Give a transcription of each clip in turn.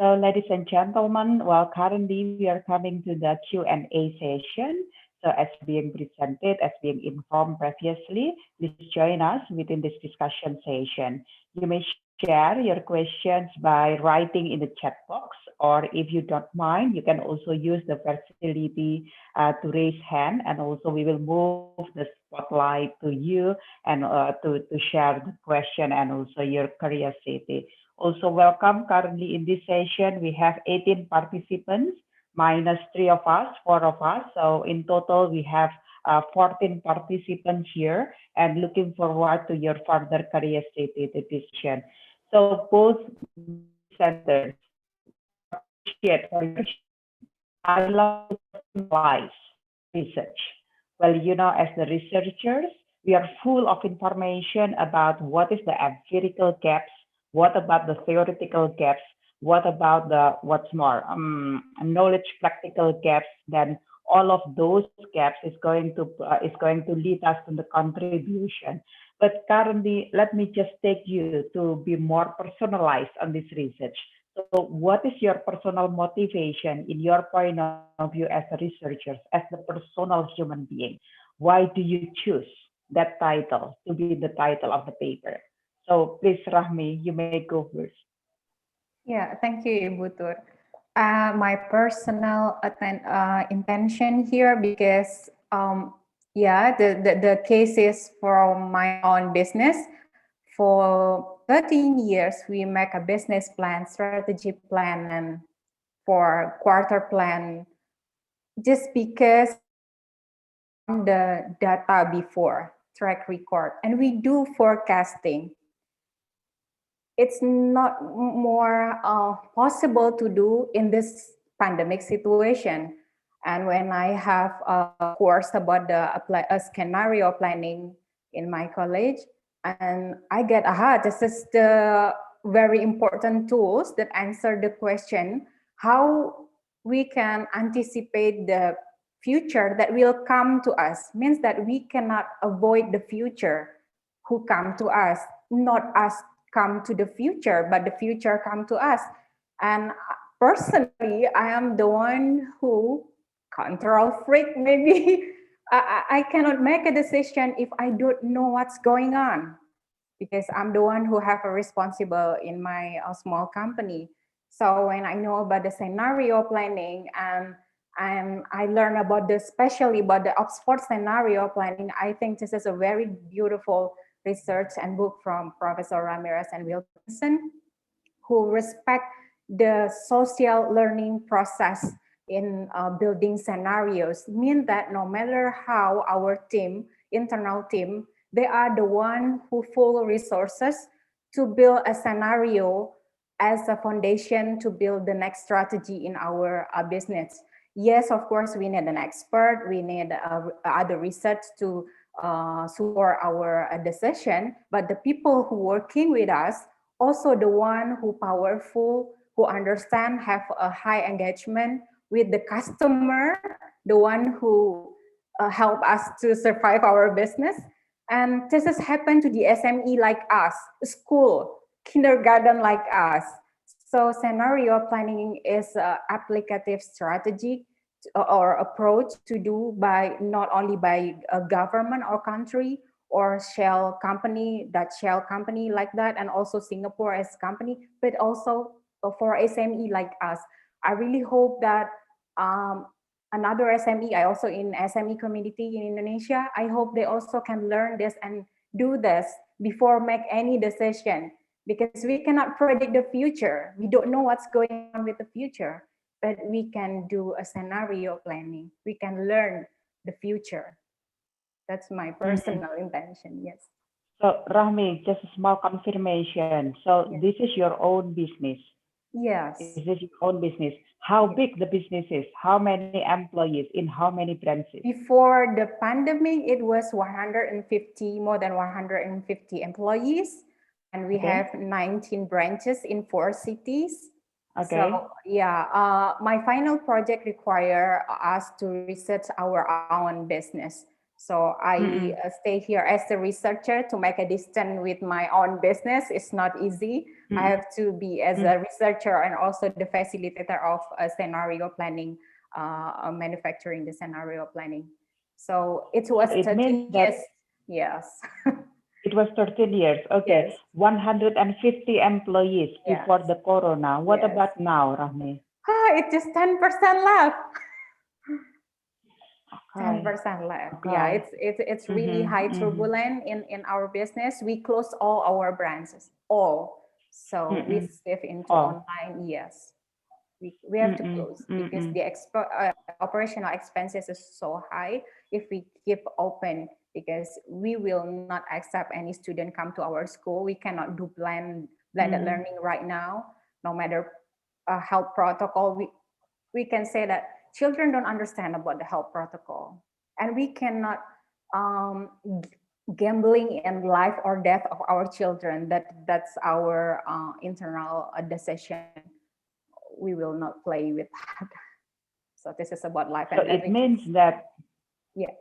So, ladies and gentlemen, well, currently we are coming to the Q&A session. So, as being presented, as being informed previously, please join us within this discussion session. You may share your questions by writing in the chat box, or if you don't mind, you can also use the facility to raise hand, and also we will move the spotlight to you and to share the question and also your curiosity. Also welcome. Currently in this session, we have 18 participants, minus 3 of us, 4 of us. So in total, we have 14 participants here and looking forward to your further curiosity decision. So both centers appreciate for your I love to personalize research. Well, as the researchers, we are full of information about what is the empirical gaps, what about the theoretical gaps, what about the what's more knowledge practical gaps. Then all of those gaps is going to lead us to the contribution. But currently, let me just take you to be more personalized on this research. So what is your personal motivation in your point of view as a researcher, as the personal human being? Why do you choose that title to be the title of the paper? So please, Rahmi, you may go first. Yeah, thank you, Ibu Tur. My personal intention here, because the case is from my own business. For 13 years, we make a business plan, strategy plan, and for quarter plan, just because the data before, track record, and we do forecasting. It's not more possible to do in this pandemic situation. And when I have a course about the scenario planning in my college, and I get, this is the very important tools that answer the question, how we can anticipate the future that will come to us. Means that we cannot avoid the future who come to us, not us come to the future, but the future come to us. And personally, I am the one who control freak, maybe. I cannot make a decision if I don't know what's going on, because I'm the one who have a responsible in my small company. So when I know about the scenario planning and I learn about especially about the Oxford scenario planning, I think this is a very beautiful research and book from Professor Ramirez and Wilkinson, who respect the social learning process in building scenarios. Mean that no matter how our team, internal team, they are the one who full resources to build a scenario as a foundation to build the next strategy in our business. Yes, of course, we need an expert, we need other research to support our decision, but the people who working with us, also the one who powerful, who understand, have a high engagement with the customer, the one who help us to survive our business. And this has happened to the SME like us, school, kindergarten like us. So scenario planning is an applicative strategy or approach to do by not only by a government or country or shell company, that shell company like that, and also Singapore as company, but also for SME like us. I really hope that another SME, I also in SME community in Indonesia, I hope they also can learn this and do this before make any decision, because we cannot predict the future. We don't know what's going on with the future, but we can do a scenario planning. We can learn the future. That's my personal intention, yes. So Rahmi, just a small confirmation. So Yes. this is your own business. Yes. Is this your own business? How big the business is? How many employees in how many branches? Before the pandemic, it was 150, more than 150 employees. And we have 19 branches in 4 cities. Okay. So yeah, my final project require us to research our own business. So I stay here as a researcher to make a distance with my own business. It's not easy. I have to be as a researcher and also the facilitator of scenario planning, manufacturing the scenario planning. So it was It 13 means years. that Yes. it was 13 years. Okay. Yes. 150 employees Yes. before the corona. What Yes. about now, Rahmi? It's just 10% left. Okay. 10% left. Okay. Yeah, it's really high turbulent in our business. We closed all our branches, all. So we shift into online. Yes, we have to close because the operational expenses is so high if we keep open, because we will not accept any student come to our school. We cannot do blended learning right now, no matter health protocol. We can say that children don't understand about the health protocol, and we cannot gambling in life or death of our children. That's our internal decision. We will not play with that. So this is about life and So it means that, yeah.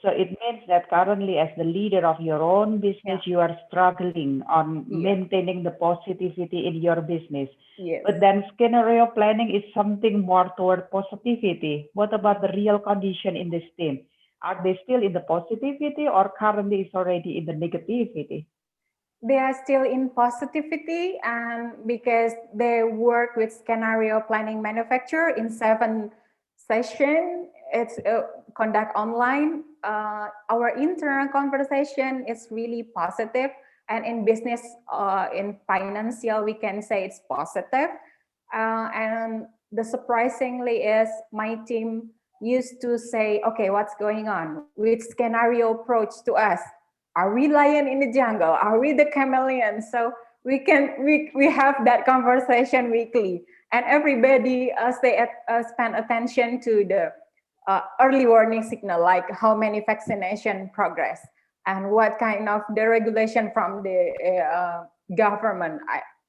So it means that currently, as the leader of your own business, you are struggling on maintaining the positivity in your business. Yes. But then scenario planning is something more toward positivity. What about the real condition in this team? Are they still in the positivity, or currently is already in the negativity? They are still in positivity, and because they work with scenario planning manufacturer in 7 sessions, it's conduct online. Our internal conversation is really positive, and in business, in financial, we can say it's positive. And the surprisingly is my team used to say, okay, what's going on? Which scenario approach to us? Are we lion in the jungle? Are we the chameleon? So we have that conversation weekly, and everybody spend attention to the early warning signal, like how many vaccination progress and what kind of the regulation from the government.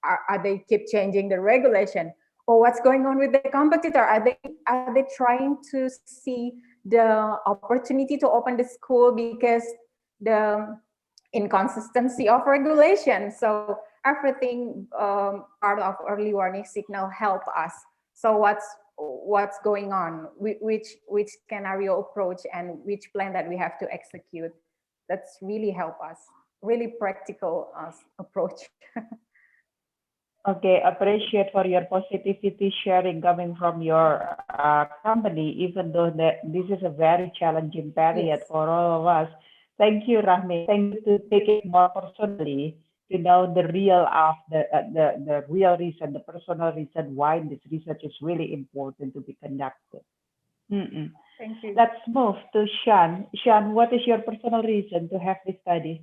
Are they keep changing the regulation? Or what's going on with the competitor? Are they trying to see the opportunity to open the school because the inconsistency of regulation? So everything part of early warning signal help us. So what's going on, which scenario approach and which plan that we have to execute, that's really help us, really practical approach. Okay, appreciate for your positivity sharing coming from your company, even though this is a very challenging period for all of us. Thank you, Rahmi. Thank you to take it more personally, to know the real of the real reason, the personal reason why this research is really important to be conducted. Thank you. Let's move to Sean. Sean, what is your personal reason to have this study?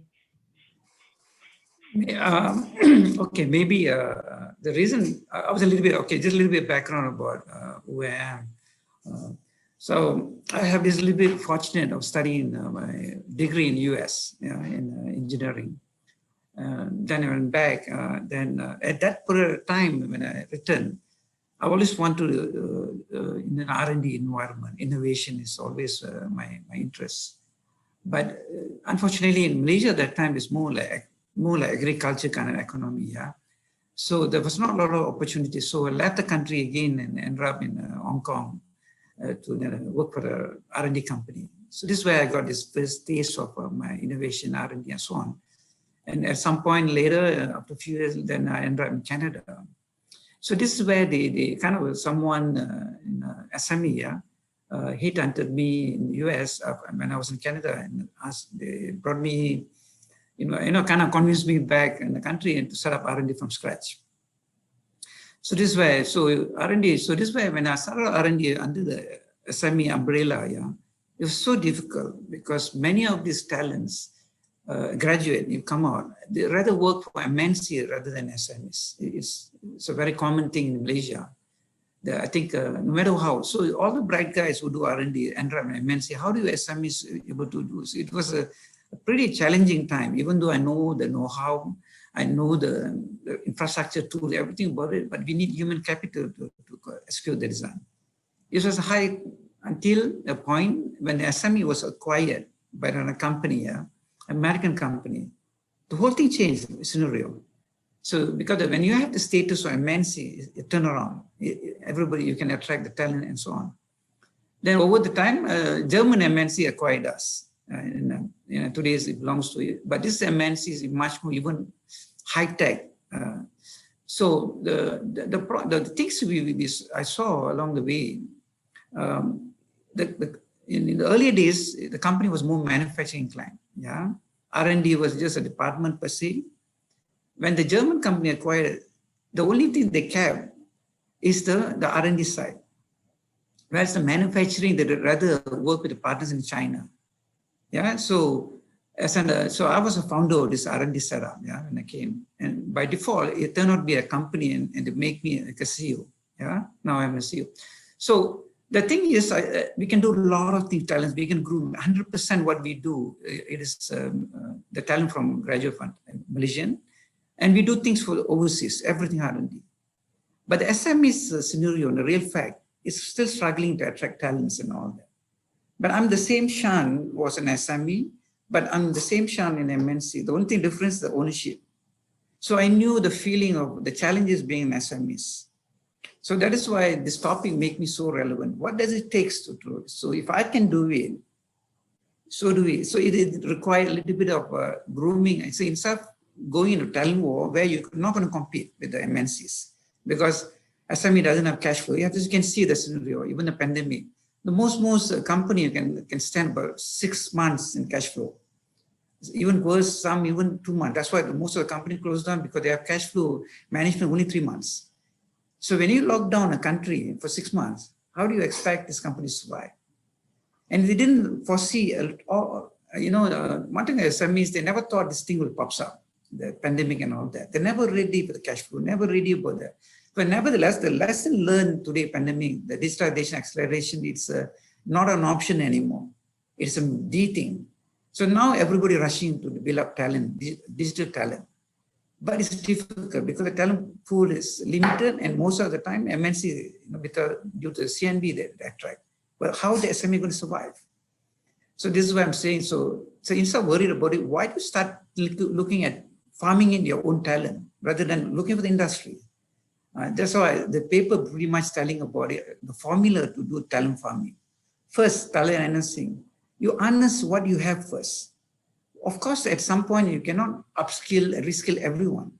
Okay, maybe the reason I was a little bit, just a little bit of background about who I am. So I have this little bit fortunate of studying my degree in US in engineering. Then I went back. At that period of time when I returned, I always want to in an R&D environment. Innovation is always my interest. But unfortunately, in Malaysia at that time is more like agriculture kind of economy, So there was not a lot of opportunities. So I left the country again and ended up in Hong Kong to work for an R&D company. So this is where I got this first taste of my innovation, R&D, and so on. And at some point later, after a few years, then I ended up in Canada. So this is where they kind of someone in SME, headhunted me in the US when I was in Canada, and they brought me, kind of convinced me back in the country and to set up R&D from scratch. So this way, R&D. So this way, when I started R&D under the SME umbrella, it was so difficult because many of these talents graduate, you come out, they rather work for MNC rather than SMEs. It's a very common thing in Malaysia. I think no matter how, so all the bright guys who do R&D end up in MNC. How do SMEs able to do? So it was a pretty challenging time, even though I know the know-how, I know the infrastructure tool, everything about it, but we need human capital to execute the design. It was high until the point when the SME was acquired by another company, yeah, American company. The whole thing changed scenario. So because when you have the status of MNC, it turn around. Everybody, you can attract the talent and so on. Then over the time, German MNC acquired us. Today's it belongs to it, but this MNC is much more even high tech. So the things I saw along the way, in the earlier days, the company was more manufacturing inclined. Yeah, R&D was just a department per se. When the German company acquired it, the only thing they kept is the R&D side. Whereas the manufacturing, they rather work with the partners in China. Yeah, so so I was a founder of this R&D setup, yeah, when I came. And by default, it turned out to be a company and they make me like a CEO. Yeah, now I'm a CEO. So the thing is, we can do a lot of things, talents. We can grow 100% what we do. It is the talent from graduate fund, Malaysian. And we do things for overseas, everything R&D. But the SME's scenario, the real fact, is still struggling to attract talents and all that. But I'm the same Sean was an SME, but I'm the same Sean in MNC. The only thing difference is the ownership. So I knew the feeling of the challenges being an SMEs. So that is why this topic makes me so relevant. What does it take to do it? So if I can do it, so do we. So it requires a little bit of grooming. So instead of going into talent war where you're not going to compete with the MNCs because SME doesn't have cash flow. You can see the scenario, even the pandemic. The most company can stand about 6 months in cash flow. Even worse, some even 2 months. That's why most of the company closed down because they have cash flow management only 3 months. So when you lock down a country for 6 months, how do you expect this company to survive? And they didn't foresee, one thing SMEs, they never thought this thing will pop up, the pandemic and all that. They're never ready for the cash flow, never ready about that. But nevertheless, the lesson learned today, pandemic, the digitalization acceleration, it's not an option anymore. It's a D thing. So now everybody rushing to build up talent, digital talent. But it's difficult because the talent pool is limited and most of the time MNC, due to the CNB, they attract. But how the SME going to survive? So this is what I'm saying. So instead of worried about it, why do you start looking at farming in your own talent rather than looking for the industry? That's why the paper pretty much telling about it, the formula to do talent farming. First, talent enhancing. You harness what you have first. Of course, at some point, you cannot upskill and reskill everyone.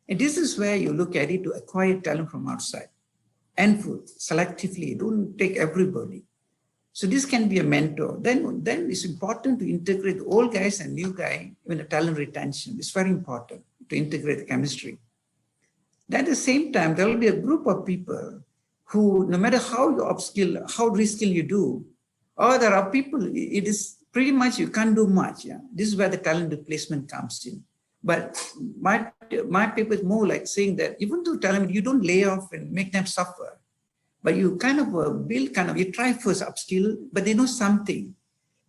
And this is where you look at it to acquire talent from outside. And selectively, don't take everybody. So this can be a mentor. Then it's important to integrate old guys and new guy in the talent retention. It's very important to integrate the chemistry. Then at the same time, there will be a group of people who, no matter how you upskill, how reskill you do, or there are people, it is pretty much you can't do much. Yeah, this is where the talent replacement comes in. But my paper is more like saying that even though talent, you don't lay off and make them suffer, but you kind of build you try first upskill, but they know something.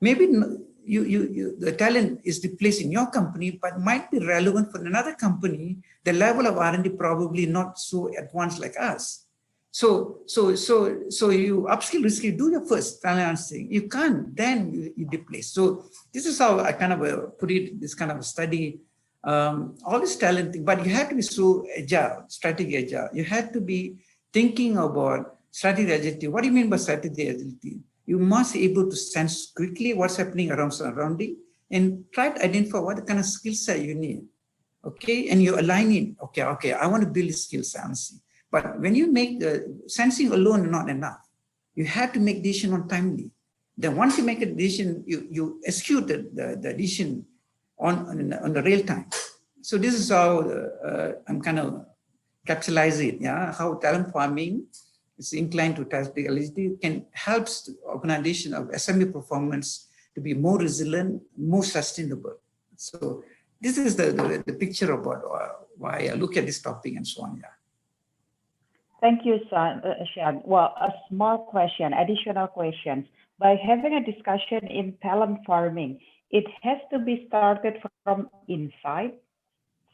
Maybe the talent is replaced in your company, but might be relevant for another company. The level of R&D probably not so advanced like us. So you upskill, reskill, do your first talent thing. You can't, then you replace. So this is how I kind of put it, this kind of study, all this talent thing, but you have to be so agile, strategy agile. You have to be thinking about strategy agility. What do you mean by strategy agility? You must be able to sense quickly what's happening around surrounding and try to identify what kind of skill set you need. Okay, and you align it. Okay, I want to build skill sets. But when you make the sensing alone not enough, you have to make decision on timely. Then once you make a decision, you execute the decision on the real time. So this is how I'm kind of capitalize it. Yeah, how talent farming is inclined to tacticality can help the organization of SME performance to be more resilient, more sustainable. So this is the picture about why I look at this topic and so on. Yeah. Thank you, Sean. Well, a small question, additional questions. By having a discussion in talent farming, it has to be started from inside.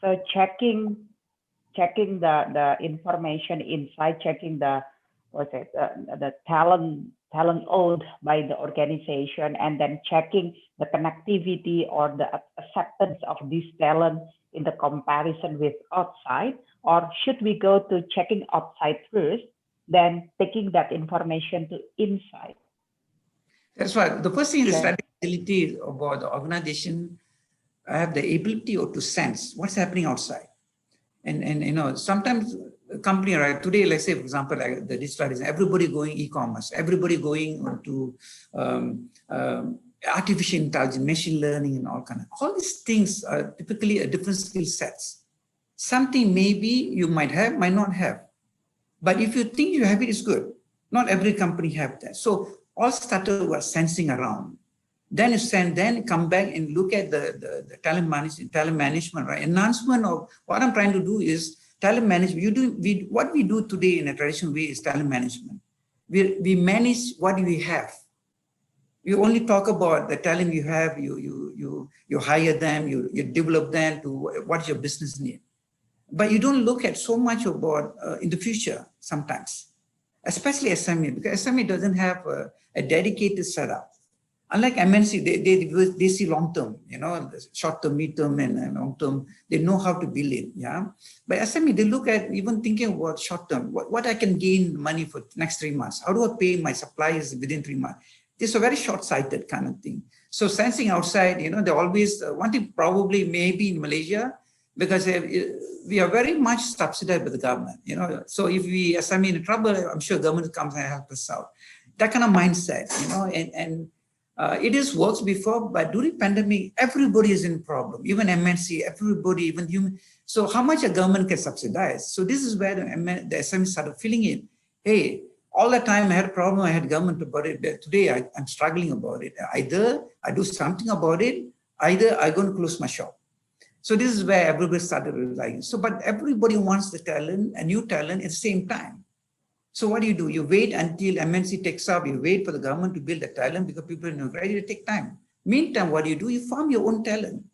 So checking the information inside, checking the talent talent owned by the organization, and then checking the connectivity or the acceptance of this talent in the comparison with outside? Or should we go to checking outside first, then taking that information to inside? That's right. The first thing is Okay. ability about the organization. I have the ability to sense what's happening outside. And you know, sometimes a company, right, today, let's say, for example, like the digitalization, everybody going e-commerce, everybody going to artificial intelligence, machine learning, and all these things are typically a different skill sets. Something maybe you might have, might not have. But if you think you have it, it's good. Not every company have that. So all started was sensing around. Then you send, then come back and look at the talent management, right? Enhancement of what I'm trying to do is talent management. What we do today in a traditional way is talent management. We manage what we have. You only talk about the talent you have. You hire them. You develop them to what's your business need. But you don't look at so much about in the future sometimes, especially SME, because SME doesn't have a dedicated setup. Unlike MNC, they see long-term, you know, short-term, mid-term, and long-term. They know how to build it, yeah. But SME, they look at even thinking about short-term, what I can gain money for next 3 months. How do I pay my suppliers within 3 months? This is a very short-sighted kind of thing. So sensing outside, you know, they always wanting probably maybe in Malaysia, because we are very much subsidized by the government, you know. So if we SME in trouble, I'm sure government comes and helps us out. That kind of mindset, you know, and it is works before, but during pandemic, everybody is in problem. Even MNC, everybody, even human. So how much a government can subsidize? So this is where the SME started feeling it. Hey, all the time I had a problem, I had government about it. But today I'm struggling about it. Either I do something about it, either I'm going to close my shop. So this is where everybody started realizing. So, but everybody wants the talent, a new talent at the same time. So what do? You wait until MNC takes up, you wait for the government to build the talent because people are ready to take time. Meantime, what do? You farm your own talent.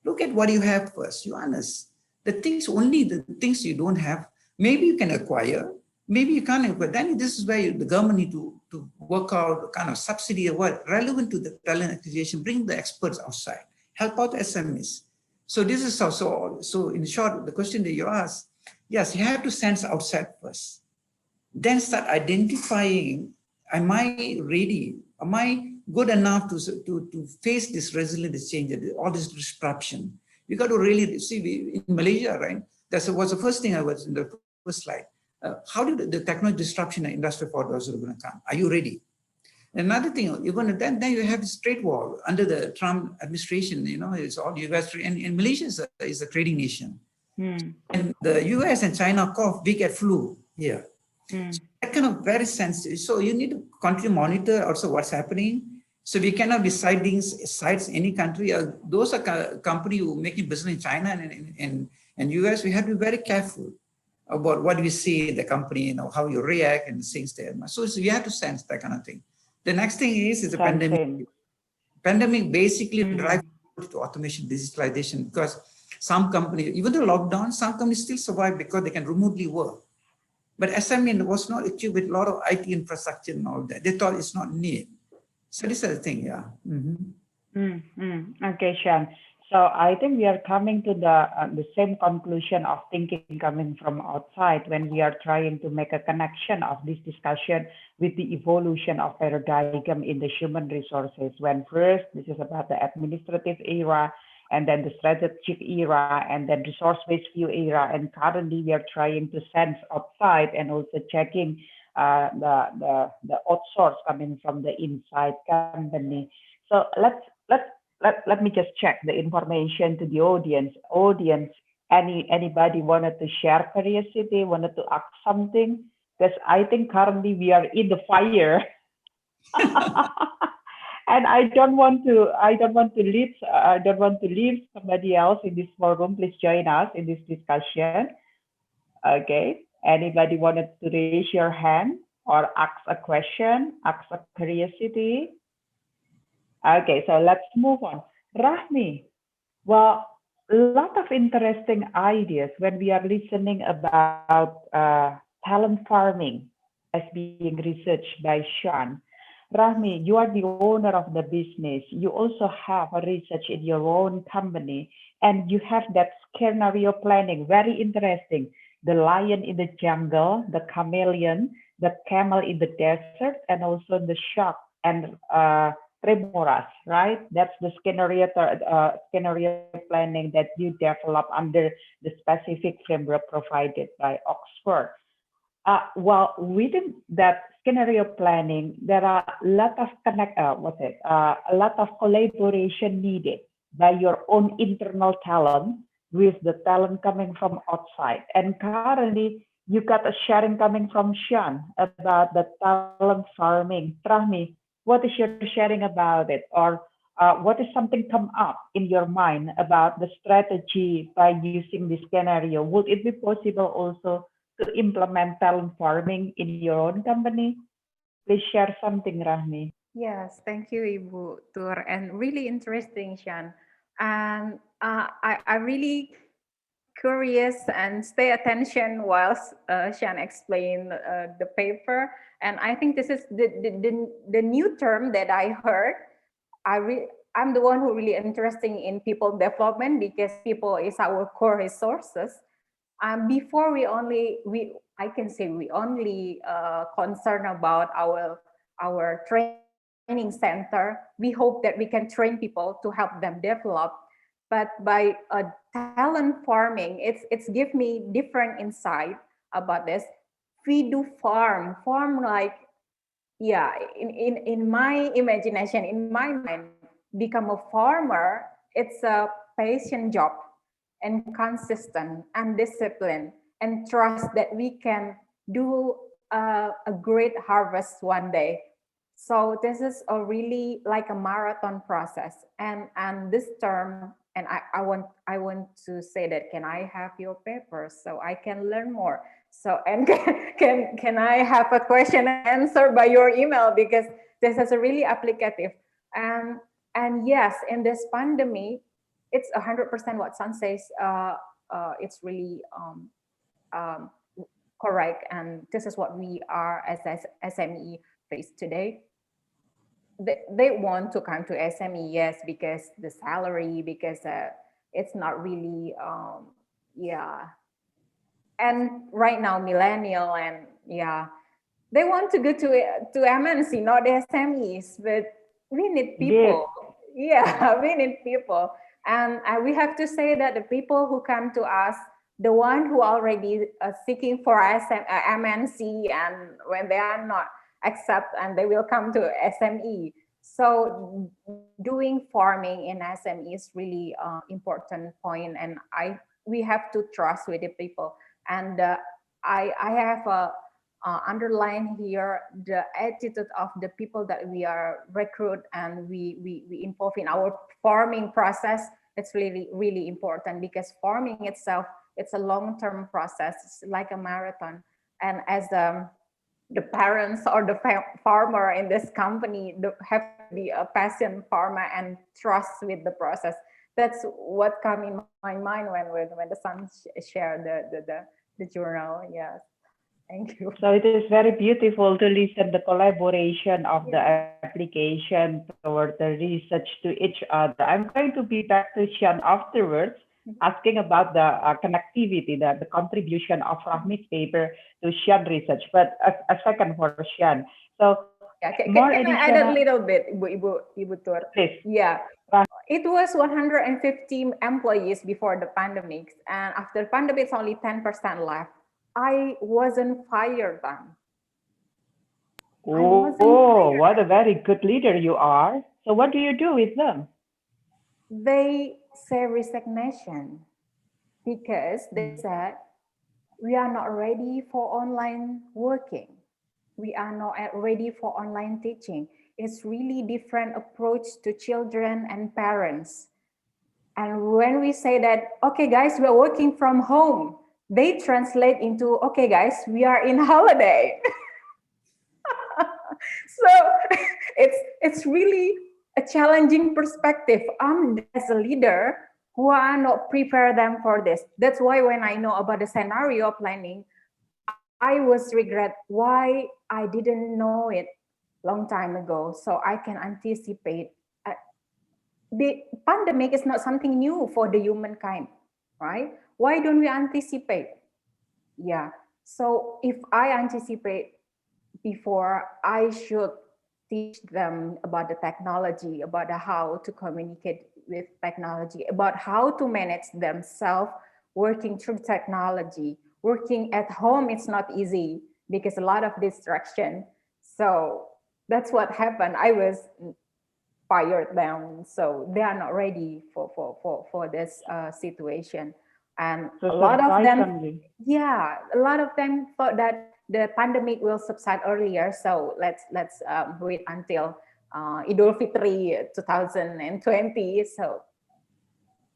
Look at what you have first, you honest. Only the things you don't have, maybe you can acquire, maybe you can't acquire. Then this is where the government need to work out kind of subsidy or what, relevant to the talent acquisition, bring the experts outside, help out SMEs. So this is also, so in short, the question that you asked, yes, you have to sense outside first. Then start identifying, am I ready? Am I good enough to face this resilient change, all this disruption? You got to really see, in Malaysia, right? That was the first thing I was in the first slide. How did the technology disruption in Industry 4.0 going to come? Are you ready? Another thing, even then you have this trade war under the Trump administration, you know, it's all US, and Malaysia is a trading nation. And the US and China cough big at flu here. So that kind of very sensitive. So you need to continue to monitor also what's happening. So we cannot be sites any country. Those are companies who are making business in China and US. We have to be very careful about what we see in the company, you know, how you react and things there. So you have to sense that kind of thing. The next thing is the pandemic. Pandemic basically drives to automation, digitalization, because some companies, even the lockdown, some companies still survive because they can remotely work. But SME was not equipped with a lot of IT infrastructure and all that. They thought it's not needed. So this is the thing, yeah. Okay, Sean. So I think we are coming to the same conclusion of thinking coming from outside when we are trying to make a connection of this discussion with the evolution of paradigm in the human resources. When first, this is about the administrative era, and then the strategic era, and then resource-based view era, and currently we are trying to sense outside and also checking the outsource coming from the inside company. So let me just check the information to the audience. Anybody wanted to share curiosity, wanted to ask something? Because I think currently we are in the fire. And I don't want to leave somebody else in this forum. Please join us in this discussion. Okay. Anybody wanted to raise your hand or ask a question, ask a curiosity? Okay, so let's move on. Rahmi, well, a lot of interesting ideas when we are listening about talent farming as being researched by Sean. Rahmi, you are the owner of the business. You also have a research in your own company, and you have that scenario planning. Very interesting. The lion in the jungle, the chameleon, the camel in the desert, and also the shark and tremoras, right? That's the scenario planning that you develop under the specific framework provided by Oxford. Well, within that scenario planning, there are a lot of a lot of collaboration needed by your own internal talent with the talent coming from outside. And currently, you got a sharing coming from Sean about the talent farming. Trahmi, what is your sharing about it? Or what is something come up in your mind about the strategy by using this scenario? Would it be possible also to implement talent farming in your own company? Please share something, Rahmi. Yes, thank you, Ibu Tur, and really interesting, Shan. And I really curious and stay attention whilst Shan explained the paper. And I think this is the new term that I heard. I'm the one who really interested in people development because people is our core resources. Before I can say we only concern about our training center. We hope that we can train people to help them develop. But by talent farming, it's give me different insight about this. We do farm like, yeah, in my imagination, in my mind, become a farmer. It's a patient job and consistent and discipline and trust that we can do a great harvest one day. So this is a really like a marathon process. And this term, and I want to say that, can I have your paper so I can learn more? So, and can I have a question and answer by your email, because this is a really applicative. And yes, in this pandemic, it's 100% what San says. It's really um, correct, and this is what we are as SME face today. They want to come to SME, yes, because the salary, because it's not really, yeah. And right now, millennial and yeah, they want to go to MNC, not the SMEs, but we need people. Yeah, we need people. And we have to say that the people who come to us, the one who already seeking for MNC, and when they are not accept, and they will come to SME. So doing farming in SME is really important point, and we have to trust with the people. And I have a underline here the attitude of the people that we are recruit and we involve in our farming process. It's really important, because farming itself, it's a long-term process. It's like a marathon. And as the parents or the farmer in this company have to be a passionate farmer and trust with the process. That's what come in my mind when the son shared the journal. Yes. Thank you. So it is very beautiful to listen the collaboration of the application toward the research to each other. I'm going to be back to Sean afterwards, asking about the connectivity, the contribution of Rahmi's paper to Sean research. But a second for Sean. So can I add a little bit, Ibu Tur? Please. Yeah. It was 150 employees before the pandemic, and after the pandemic, it's only 10% left. I wasn't fired then. Oh, what a very good leader you are. So what do you do with them? They say resignation, because they said, we are not ready for online working. We are not ready for online teaching. It's really different approach to children and parents. And when we say that, okay, guys, we're working from home, they translate into, okay, guys, we are in holiday. So it's really a challenging perspective. As a leader who are not prepare them for this. That's why when I know about the scenario planning, I was regret why I didn't know it long time ago, so I can anticipate. The pandemic is not something new for the humankind, right? Why don't we anticipate? Yeah. So if I anticipate before, I should teach them about the technology, about how to communicate with technology, about how to manage themselves working through technology. Working at home, it's not easy because a lot of distraction. So that's what happened. I was fired them, so they are not ready for this situation. And So a lot of them, surprisingly, yeah, a lot of them thought that the pandemic will subside earlier, so let's wait until Idul Fitri 2020. So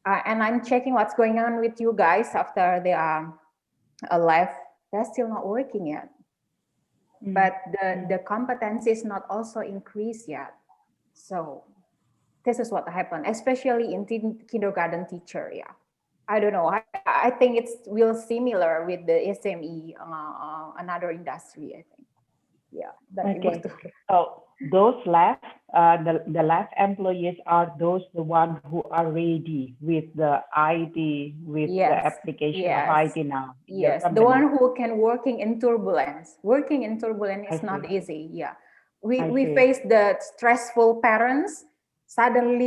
and I'm checking what's going on with you guys after they are left. They're still not working yet, but the competency is not also increased yet. So this is what happened, especially in kindergarten teacher. Yeah, I don't know. I think it's real similar with the SME, another industry. I think. Yeah, that it was. okay. So those left, the left employees are those the one who are ready with the IT, with the Yes, application of yes, IT now in your yes. The company. one who can working in turbulence. Working in turbulence I is not see. easy. Yeah, I we see. face the stressful parents. Sudden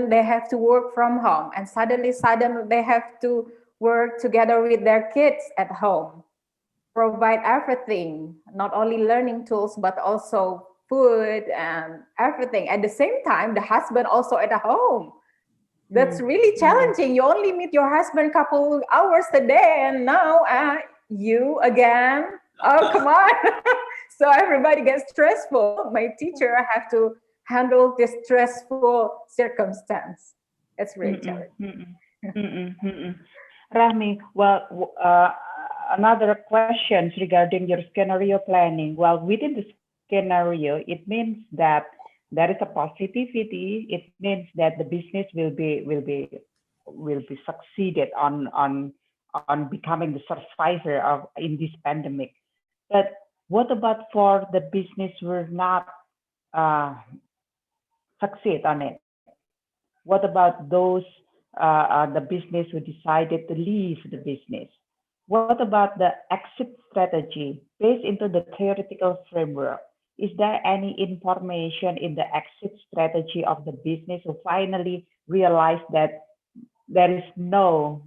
they have to work from home, and sudden they have to work together with their kids at home. Provide everything, not only learning tools but also food and everything. At the same time, the husband also at home. That's Mm, really mm, challenging. You only meet your husband a couple hours a day, and now you again. Oh, come on. So everybody gets stressful. My teacher have to handle this stressful circumstance. It's really mm, challenging. Rahmi, well, another questions regarding your scenario planning. Well, within the scenario, it means that there is a positivity. It means that the business will be succeeded on becoming the survivor of in this pandemic. But what about for the business will not uh, succeed on it? What about those the business who decided to leave the business? What about the exit strategy based into the theoretical framework? Is there any information in the exit strategy of the business who finally realized that there is no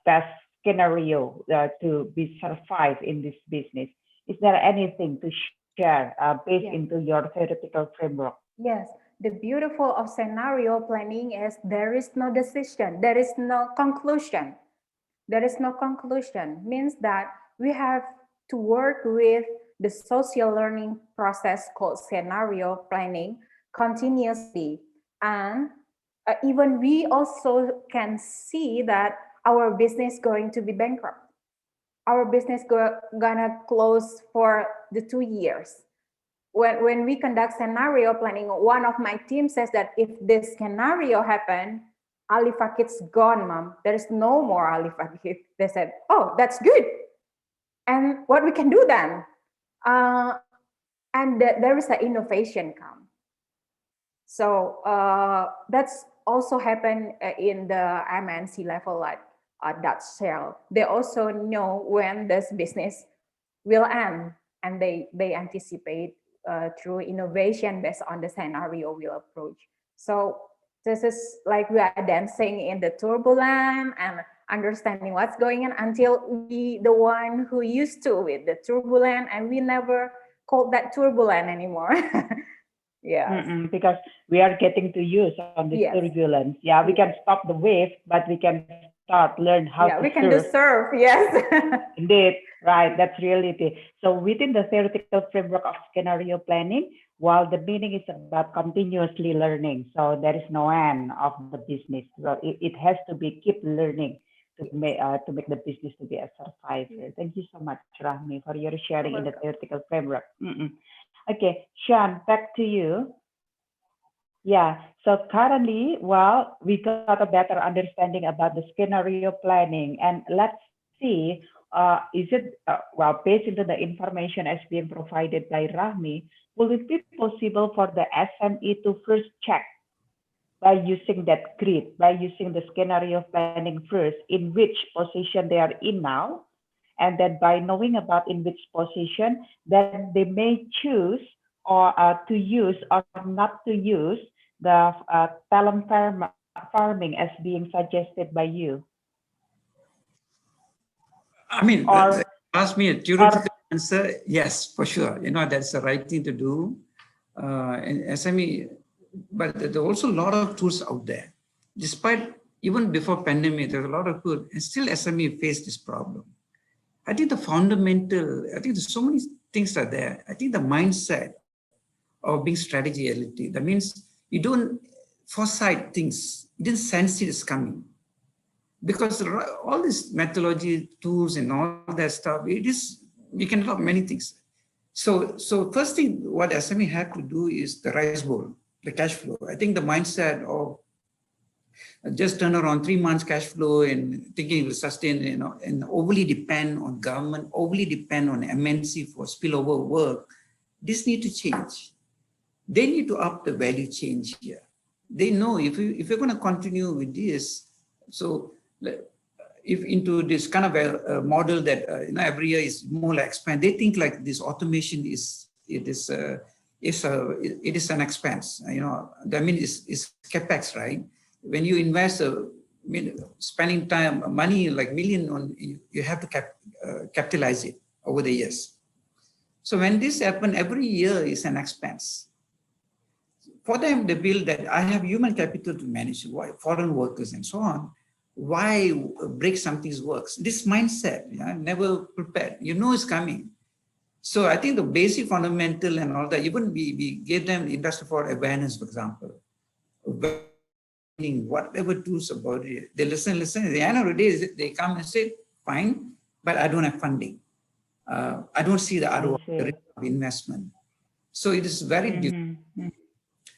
best scenario to be survive in this business? Is there anything to share based Yeah. into your theoretical framework? Yes, the beautiful of scenario planning is there is no decision, there is no conclusion. There is no conclusion means that we have to work with the social learning process called scenario planning continuously. And even we also can see that our business going to be bankrupt. Our business gonna close for the 2 years. When we conduct scenario planning, one of my team says that if this scenario happen, Ali Fakit's gone, mom. There is no more Ali Fakit. They said, oh, that's good. And what we can do then? Uh, and there is an innovation come. So that's also happened in the MNC level, like Dutch Shell. They also know when this business will end, and they anticipate through innovation based on the scenario we'll approach. So this is like we are dancing in the turbulence and understanding what's going on until we the one who used to with the turbulence, and we never call that turbulent anymore. Yes. Because we are getting to use on this Yes. turbulence. Yeah, we can stop the wave, but we can start learn how to Yeah, we can surf. do surf. Yes. Indeed, right, that's reality. So within the theoretical framework of scenario planning, while the meaning is about continuously learning, so there is no end of the business. So it has to be keep learning to make the business to be a survivor. Thank you so much, Rahmi, for your You're sharing in the welcome. theoretical framework. Okay, Sean, back to you. Yeah, so currently, well, we got a better understanding about the scenario planning, and let's see is it, well, based into the information as being provided by Rahmi, will it be possible for the SME to first check by using that grid, by using the scenario planning first, in which position they are in now, and then by knowing about in which position, then they may choose or to use or not to use the farming as being suggested by you? I mean, Or, ask me a theoretical answer. Yes, for sure. You know, that's the right thing to do. And SME, but there are also a lot of tools out there. Despite, even before pandemic, there's a lot of tools, and still SME face this problem. I think the fundamental, I think there's so many things are there. I think the mindset of being strategy-ability, that means you don't foresight things, you didn't sense it is coming. Because all this methodology, tools and all that stuff, it is, you can love many things. So first thing what SME had to do is the rice bowl, the cash flow. I think the mindset of just turn around 3 months cash flow and thinking it will sustain, you know, and overly depend on government, overly depend on MNC for spillover work. This need to change. They need to up the value change here. They know if you're going to continue with this, so if into this kind of a model that you know, every year is more like expand, they think like this automation is an expense. You know, I mean, it's capex, right? When you invest, spending money like million on, you have to capitalize it over the years. So when this happens, every year is an expense. For them, they build that I have human capital to manage, foreign workers and so on. Why break something's works? This mindset, never prepared. You know it's coming. So I think the basic fundamental and all that, even we gave them industry for awareness, for example. Whatever tools about it, they listen. At the end of the day, they come and say, fine, but I don't have funding. I don't see the ROI of investment. So it is very difficult.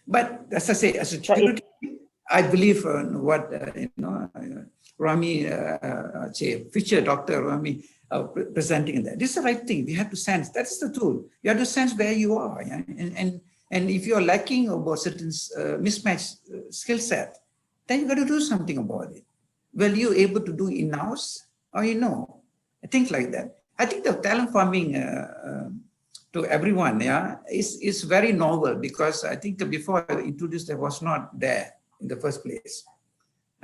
But as I say, as a security, I believe what Rami, future Dr. Rami presenting that. This is the right thing. We have to sense. That's the tool. You have to sense where you are, and if you are lacking about certain mismatched skill set, then you got to do something about it. Well, you able to do in-house, or things like that. I think the talent farming to everyone, is very novel, because I think before I introduced, that was not there in the first place.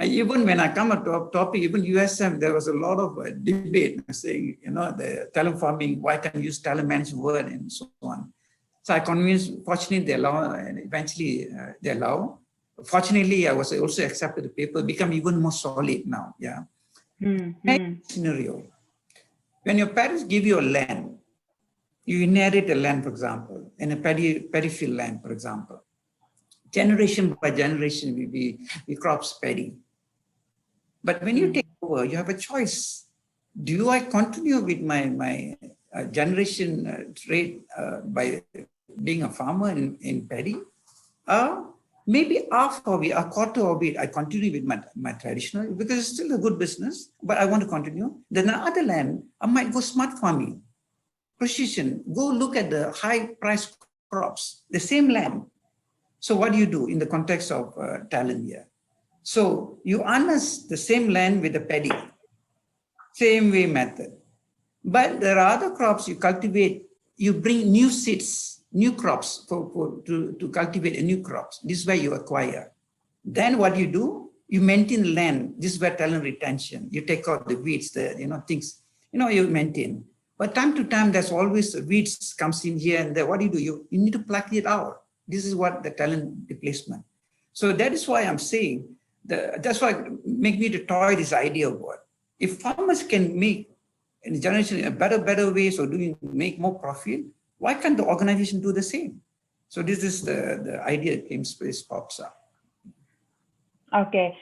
Even when I come to a topic, even USM, there was a lot of debate saying, the talent farming, why can't you use talent management word and so on. So I convinced, fortunately they allow, and eventually they allow. Fortunately, I was also accepted the paper, become even more solid now, Scenario. When your parents give you a land, you inherit a land, for example, and a paddy field land, for example. Generation by generation, we crops paddy. But when you take over, you have a choice. Do I continue with my generation trade by being a farmer in paddy? Maybe half of it, a quarter of it, I continue with my traditional, because it's still a good business, but I want to continue. Then the other land, I might go smart farming, precision, go look at the high price crops, the same land. So what do you do in the context of talent here? So you harness the same land with the paddy, same way method. But there are other crops you cultivate, you bring new seeds, new crops to cultivate a new crops. This is where you acquire. Then what you do, you maintain the land. This is where talent retention. You take out the weeds, things, you maintain. But time to time, there's always weeds comes in here and there. What do? You need to pluck it out. This is what the talent replacement. So that is why I'm saying, that's why make me to toy this idea of what. If farmers can make in generation a better ways of make more profit, why can't the organization do the same? So this is the idea that pops up. Okay,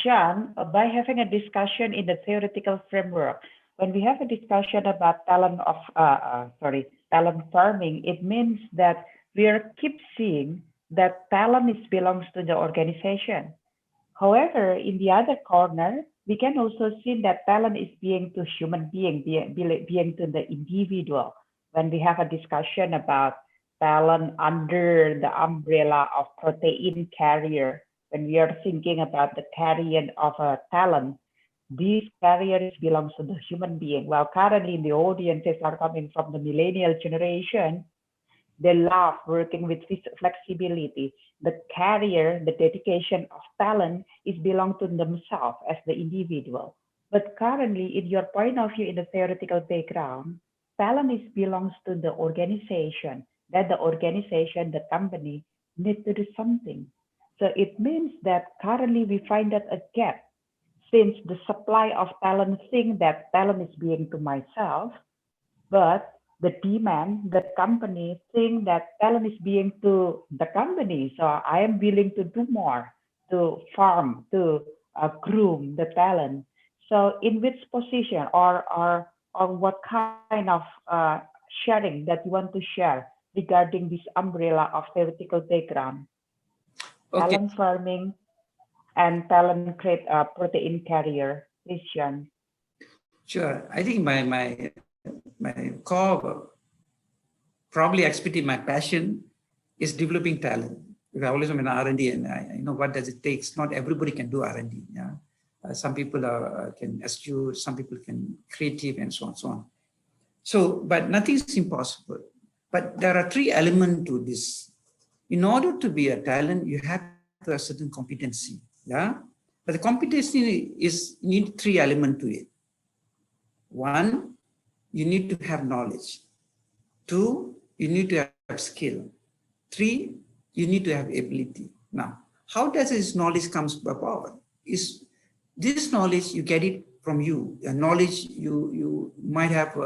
Sean, by having a discussion in the theoretical framework, when we have a discussion about talent farming, it means that we keep seeing that talent belongs to the organization. However, in the other corner, we can also see that talent is being to human being, being to the individual. When we have a discussion about talent under the umbrella of protein carrier, when we are thinking about the carrier of a talent, these carriers belongs to the human being. While currently the audiences are coming from the millennial generation, they love working with flexibility. The carrier, the dedication of talent is belong to themselves as the individual. But currently, in your point of view, in the theoretical background, talent is belongs to the organization. That the organization, the company, need to do something. So it means that currently we find that a gap since the supply of talent think that talent is being to myself, but the demand, the company think that talent is being to the company. So I am willing to do more, to farm, to groom the talent. So in which position or what kind of sharing that you want to share regarding this umbrella of theoretical background, Okay, talent farming and talent create protein carrier, Christian? sure. I think my core probably expertise, my passion is developing talent. Because I always am in R&D, and I know what does it take. Not everybody can do R&D. Yeah, some people can astute, some people can creative, and so on, so on. So, but nothing is impossible. But there are three elements to this. In order to be a talent, you have to have certain competency. Yeah, but the competency is need three elements to it. One, you need to have knowledge. Two, you need to have skill. Three, you need to have ability. Now, how does this knowledge comes about? Is this knowledge you get it from you? A knowledge you might have.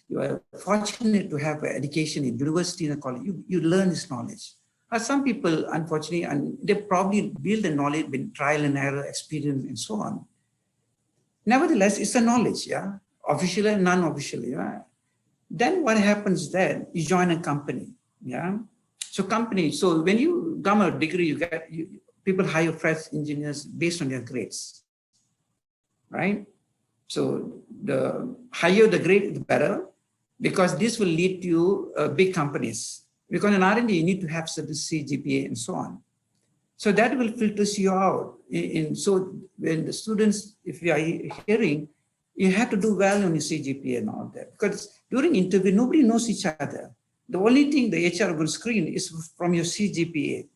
You are fortunate to have an education in university and college. You learn this knowledge. Some people, unfortunately, and they probably build the knowledge with trial and error, experience, and so on. Nevertheless, it's a knowledge, yeah, official and non-official, yeah. Then what happens then? You join a company, yeah. So when you come a degree, people hire fresh engineers based on their grades, right? So the higher the grade, the better, because this will lead to big companies. Because in R&D, you need to have certain CGPA and so on. So that will filter you out. So when the students, if you are hearing, you have to do well on your CGPA and all that. Because during interview, nobody knows each other. The only thing the HR will screen is from your CGPA.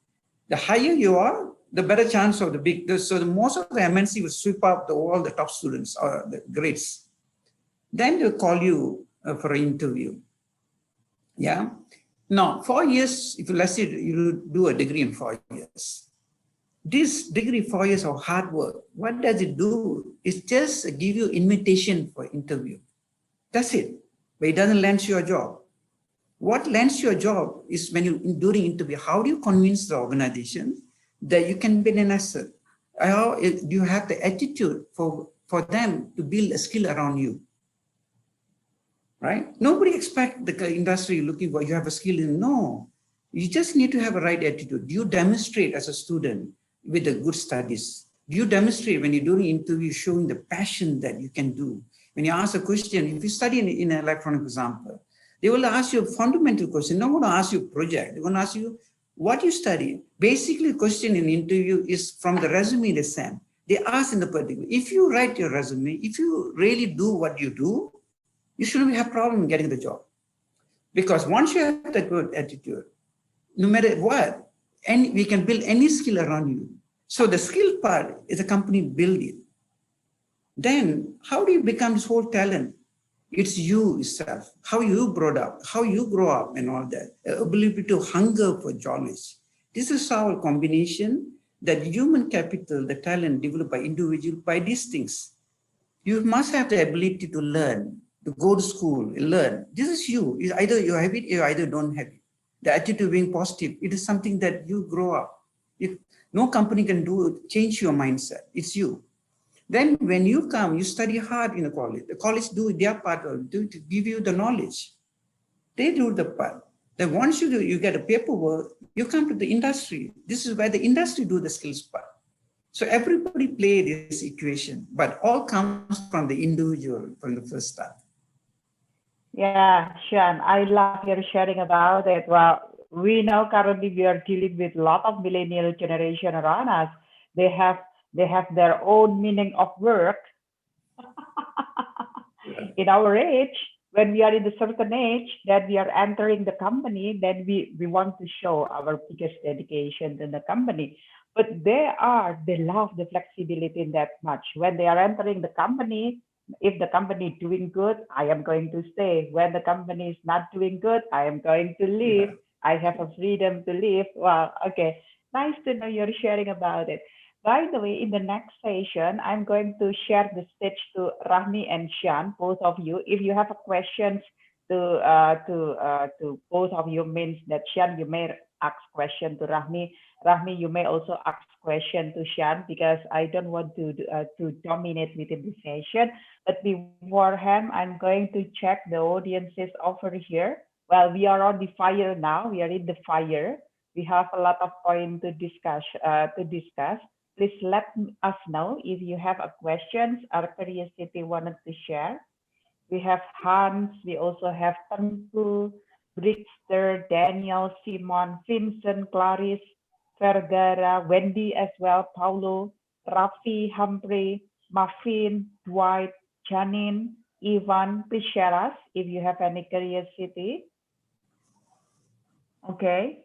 The higher you are, the better chance of the big. So most of the MNC will sweep up all the top students or the grades. Then they'll call you for an interview. Yeah. Now, 4 years, if let's say you do a degree in 4 years. This degree, 4 years of hard work, what does it do? It's just give you invitation for interview. That's it. But it doesn't land you a job. What lands you a job is when you, during interview, how do you convince the organization that you can be an asset? How do you have the attitude for them to build a skill around you? Right? Nobody expects the industry looking for you have a skill in. No, you just need to have a right attitude. Do you demonstrate as a student with the good studies? Do you demonstrate when you're doing interview showing the passion that you can do? When you ask a question, if you study in an electronic example, they will ask you a fundamental question. They're not going to ask you a project. They're going to ask you what you study. Basically, the question in the interview is from the resume they send. They ask in the particular, if you write your resume, if you really do what you do, you shouldn't have a problem getting the job. Because once you have that good attitude, no matter what, and we can build any skill around you. So the skill part is a company build it. Then how do you become this whole talent? It's you itself, how you brought up, how you grow up and all that, ability to hunger for knowledge. This is our combination that human capital, the talent developed by individual, by these things. You must have the ability to learn, to go to school, learn. This is you. It's either you have it, or you either don't have it. The attitude being positive, it is something that you grow up. No company can do change your mindset. It's you. Then when you come, you study hard in the college. The college do their part to give you the knowledge. They do the part. Then once you get a paperwork, you come to the industry. This is where the industry do the skills part. So everybody play this equation, but all comes from the individual from the first start. Yeah, Sean, I love your sharing about it. Well, we know currently we are dealing with a lot of millennial generation around us. They have they have their own meaning of work. In our age, when we are in the certain age that we are entering the company, then we want to show our biggest dedication to the company. But they love the flexibility in that much. When they are entering the company, if the company is doing good, I am going to stay. When the company is not doing good, I am going to leave. Yeah. I have a freedom to leave. Well, okay. Nice to know you're sharing about it. By the way, in the next session, I'm going to share the stage to Rahmi and Shan, both of you. If you have a questions to both of you, means that Shan, you may ask question to Rahmi. Rahmi, you may also ask question to Shan, because I don't want to dominate within the session. But beforehand, I'm going to check the audiences over here. Well, we are on the fire now. We are in the fire. We have a lot of point to discuss. Please let us know if you have a questions or curiosity wanted to share. We have Hans, we also have Tengku, Brickster, Daniel, Simon, Vincent, Clarice, Vergara, Wendy as well, Paulo, Rafi, Humphrey, Muffin, Dwight, Janine, Ivan. Please share us if you have any curiosity. Okay.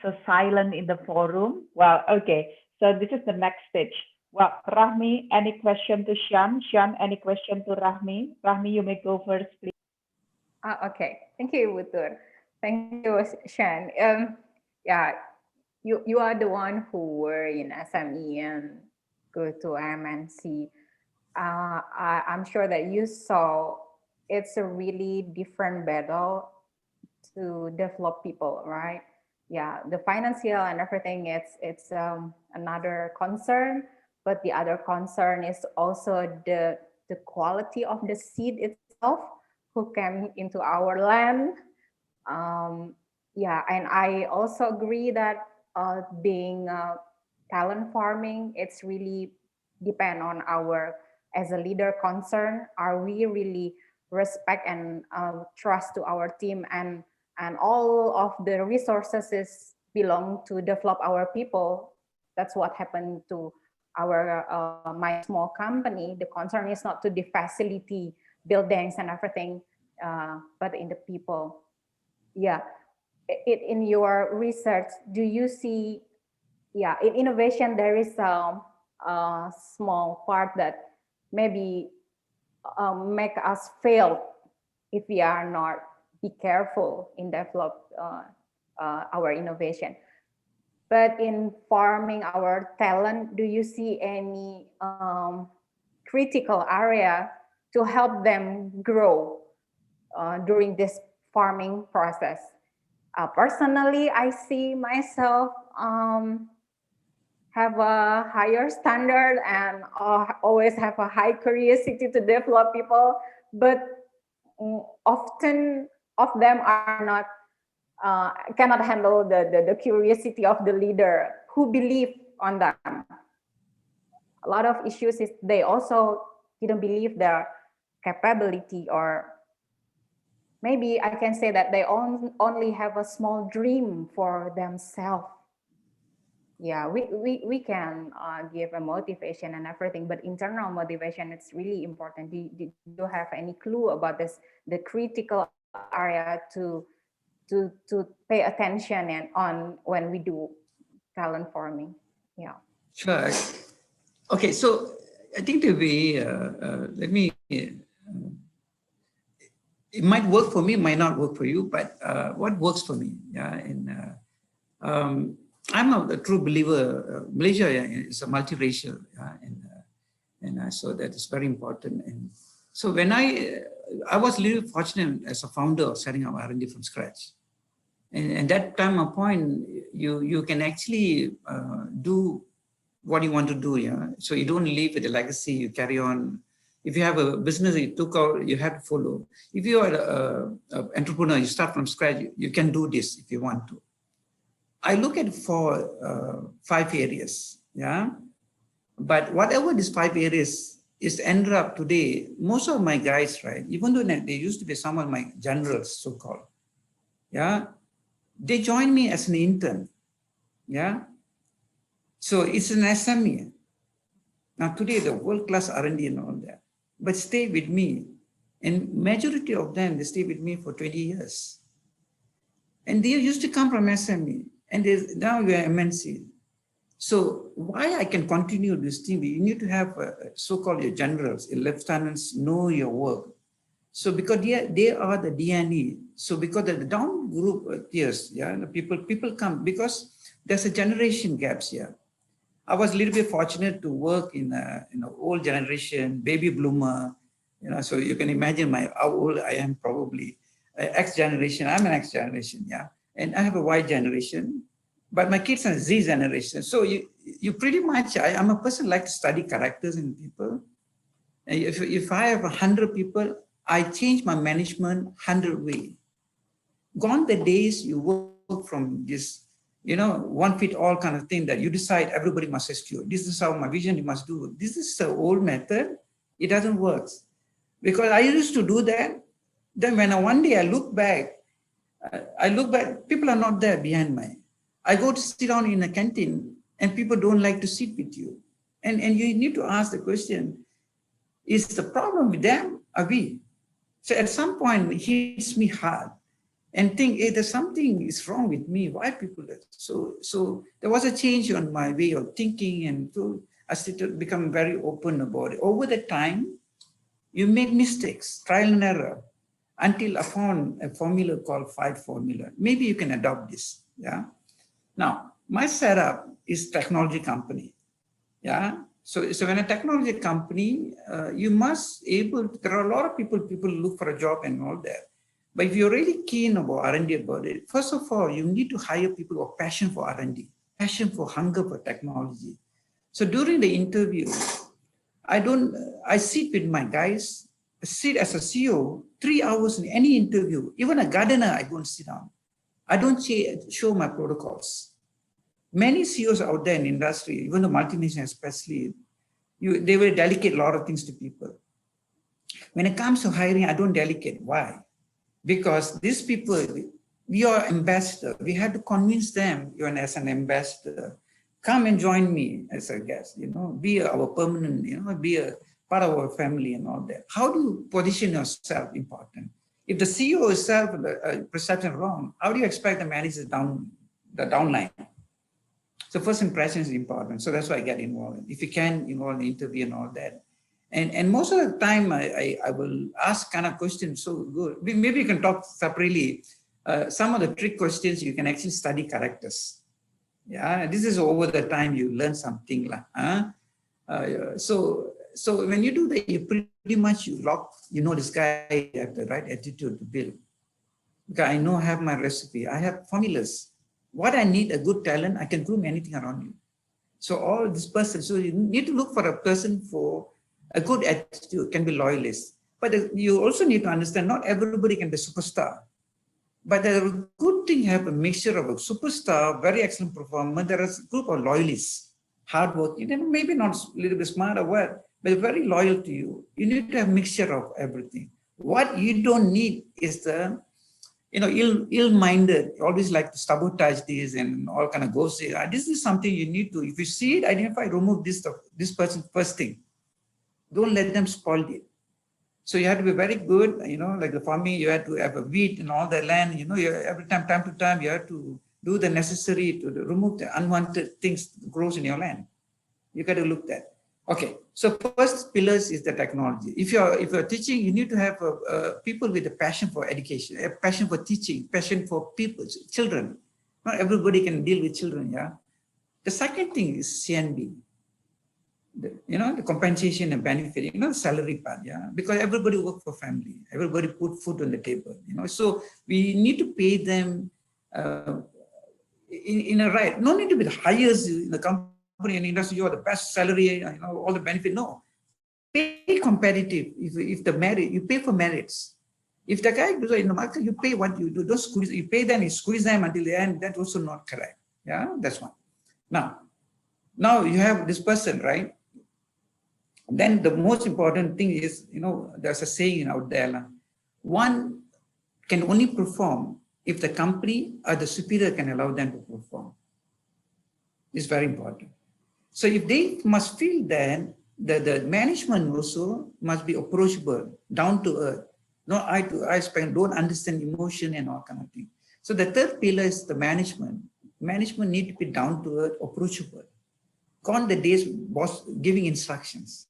So silent in the forum. Well, okay. So this is the next stage. Well, Rahmi, any question to Shan? Shan, any question to Rahmi? Rahmi, you may go first, please. Okay, thank you, Butur. Thank you, Shan. Yeah, you are the one who were in SME and go to MNC. I'm sure that you saw it's a really different battle to develop people, right? Yeah, the financial and everything, it's another concern, but the other concern is also the quality of the seed itself who came into our land. Yeah, and I also agree that being talent farming, it's really depend on our as a leader concern. Are we really respect and trust to our team, and all of the resources belong to develop our people? That's what happened to our my small company. The concern is not to the facility, buildings and everything, but in the people. Yeah, in your research, do you see, yeah, in innovation there is a small part that maybe make us fail if we are not be careful in develop our innovation. But in farming our talent, do you see any critical area to help them grow during this farming process? Personally, I see myself have a higher standard and always have a high curiosity to develop people, but often of them are not cannot handle the curiosity of the leader who believe on them. A lot of issues is they also didn't believe their capability, or maybe I can say that they only have a small dream for themselves. Yeah, we can give a motivation and everything, but internal motivation, it's really important. Do you have any clue about this, the critical area to pay attention and on when we do talent farming? Yeah. Sure. Okay, so I think to be, let me, it might work for me, might not work for you, but what works for me, yeah, and I'm a true believer. Malaysia is a multiracial, and so that is very important. And so when I was really fortunate as a founder of setting up R&D from scratch, and that time of point, you can actually do what you want to do, yeah. So you don't leave with a legacy, you carry on. If you have a business that you took out, you have to follow. If you are an entrepreneur, you start from scratch, you can do this if you want to. I look at 5 areas, yeah. But whatever these 5 areas is ended up today, most of my guys, right, even though they used to be some of my generals, so-called, yeah, they joined me as an intern, yeah. So it's an SME. Now today, the world-class R&D and all that, but stay with me. And majority of them, they stay with me for 20 years. And they used to come from SME, and now we are MNC. So why I can continue this thing, you need to have so-called your generals, your lieutenants know your work. So because they are the DNA. So because the down group tiers, yeah, the people come because there's a generation gaps here. I was a little bit fortunate to work in old generation, baby bloomer, so you can imagine how old I am probably. X generation, I'm an X generation, yeah. And I have a Y generation, but my kids are Z generation. So you pretty much, I'm a person like to study characters in people. And if I have 100 people, I change my management 100 ways. Gone the days you work from this, one fit all kind of thing that you decide everybody must execute. This is how my vision you must do. This is the old method. It doesn't work. Because I used to do that. Then when one day I look back, people are not there behind me. I go to sit down in a canteen and people don't like to sit with you. And you need to ask the question, is the problem with them or we? So at some point it hits me hard and think, hey, there's something is wrong with me. Why people? So there was a change on my way of thinking, and so I started to become very open about it. Over the time, you make mistakes, trial and error, until I found a formula called 5 formula. Maybe you can adopt this, yeah? Now, my setup is technology company, yeah? So when a technology company, you must there are a lot of people look for a job and all that. But if you're really keen about R&D about it, first of all, you need to hire people who have passion for R&D, passion for hunger for technology. So during the interview, I sit with my guys, sit as a CEO, 3 hours in any interview. Even a gardener, I go and sit down. I don't show my protocols. Many CEOs out there in the industry, even the multinational especially, they will delegate a lot of things to people. When it comes to hiring, I don't delegate. Why? Because these people, we are ambassadors. We have to convince them, as an ambassador, come and join me as a guest, be our permanent, be a part of our family and all that. How do you position yourself important? If the CEO itself perception wrong, how do you expect the manager the downline? So first impression is important. So that's why I get involved. If you can involve in the interview and all that. And most of the time I will ask kind of questions so good. Maybe you can talk separately. Some of the trick questions, you can actually study characters. Yeah, this is over the time you learn something. So when you do that, you pretty much this guy have the right attitude to build. Because I know I have my recipe. I have formulas. What I need, a good talent, I can groom anything around you. So all this person, so you need to look for a person for a good attitude, can be loyalist. But you also need to understand not everybody can be a superstar. But the good thing have a mixture of a superstar, very excellent performer. There is a group of loyalists, hardworking, maybe not a little bit smart or what, but very loyal to you. You need to have a mixture of everything. What you don't need is the ill-minded, always like to sabotage this and all kind of goes. This is something you need to, if you see it, identify, remove this person first thing. Don't let them spoil it. So you have to be very good, like the farming, you have to have a wheat and all the land, every time to time, you have to do the necessary to remove the unwanted things that grows in your land. You got to look at that. Okay, so first pillars is the technology. If you're teaching, you need to have people with a passion for education, a passion for teaching, passion for people, children. Not everybody can deal with children, yeah. The second thing is CNB. The compensation and benefit, the salary part, yeah, because everybody work for family, everybody put food on the table, so we need to pay them in a right, no need to be the highest in the company and industry, you are the best salary, all the benefit, no. Pay competitive, if the merit, you pay for merits. If the guy goes in the market, you pay what you do, don't squeeze, you pay them, you squeeze them until the end, that's also not correct, yeah, that's one. Now you have this person, right? Then the most important thing is, there's a saying out there, one can only perform if the company or the superior can allow them to perform. It's very important. So if they must feel that the management also must be approachable, down to earth, not eye to eye, don't understand emotion and all kind of thing. So the third pillar is the management. Management need to be down to earth, approachable. Gone the days boss giving instructions.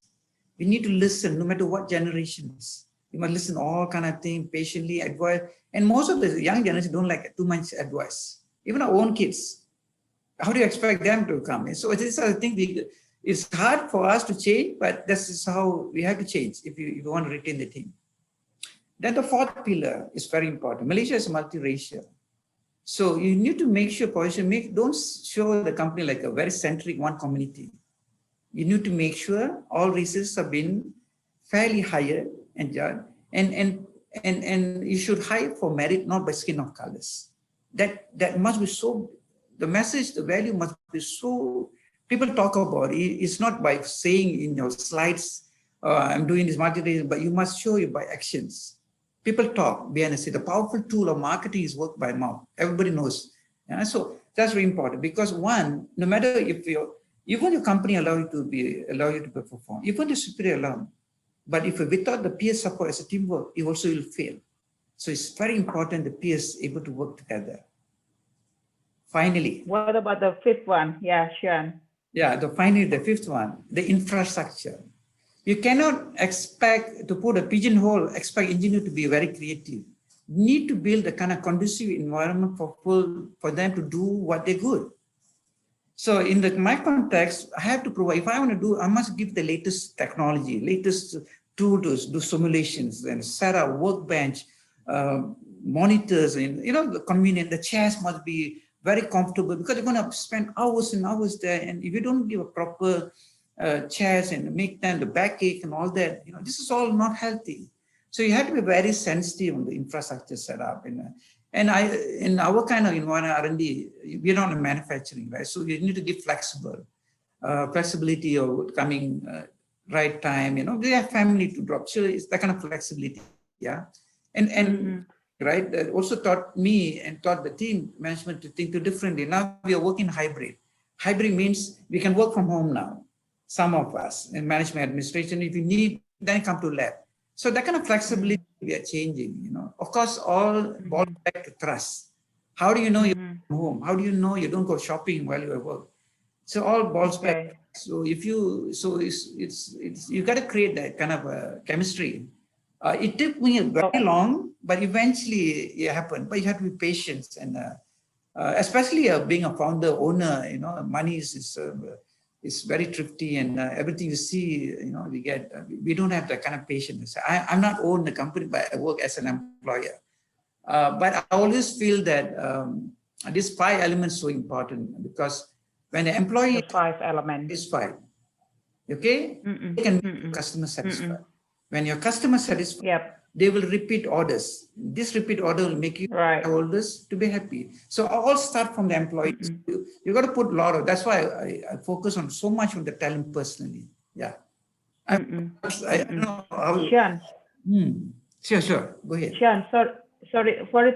We need to listen no matter what generations. You must listen all kind of thing, patiently, advise. And most of the young generation don't like too much advice. Even our own kids. How do you expect them to come? So this is, I think, it's hard for us to change, but this is how we have to change if you want to retain the team. Then the fourth pillar is very important. Malaysia is multiracial. So you need to make sure, don't show the company like a very centric one community. You need to make sure all races have been fairly hired and judged, and you should hire for merit, not by skin of colors. That must be so. The message, the value must be so. People talk about it. It's not by saying in your slides, "I'm doing this marketing," but you must show it by actions. People talk behind the scene. The powerful tool of marketing is work by mouth. Everybody knows. Yeah? So that's very important because one, no matter if even your company allow you to perform, even the superior allow, but if without the peer support as a teamwork, it also will fail. So it's very important the peers able to work together. Finally. What about the fifth one? Yeah, Sean. Yeah, finally the fifth one, the infrastructure. You cannot expect to put a pigeonhole, expect engineer to be very creative. You need to build a kind of conducive environment for them to do what they're good. So in my context, I have to provide, if I want to do, I must give the latest technology, latest tool to do simulations and set up workbench, monitors, and the convenient, the chairs must be very comfortable because you're going to spend hours and hours there. And if you don't give a proper chairs and make them the backache and all that, this is all not healthy. So you have to be very sensitive on the infrastructure setup. And in our kind of environment, R&D, we're not in manufacturing, right? So you need to give flexibility of coming right time. We have family to drop. So it's that kind of flexibility, yeah. And right, that also taught me and taught the team management to think differently. Now we are working hybrid. Hybrid means we can work from home now. Some of us in management administration, if you need, then come to lab. So that kind of flexibility we are changing, Of course, all boils back to trust. How do you know you're home? How do you know you don't go shopping while you're at work? So all boils back. So it's you got to create that kind of a chemistry. It took me very long, but eventually it happened. But you have to be patient, and especially being a founder, owner, money is very thrifty, and everything you see, we don't have that kind of patience. I'm not own the company, but I work as an employer. But I always feel that these 5 elements so important because when the employee the 5 elements is satisfied, okay, they can make customer satisfied. When your customer satisfied, they will repeat orders. This repeat order will make you shareholders to be happy. So all start from the employees. You got to put a lot of. That's why I focus on so much on the talent personally. Yeah. I don't know how. Sean. Sure. Go ahead. Sean, sorry for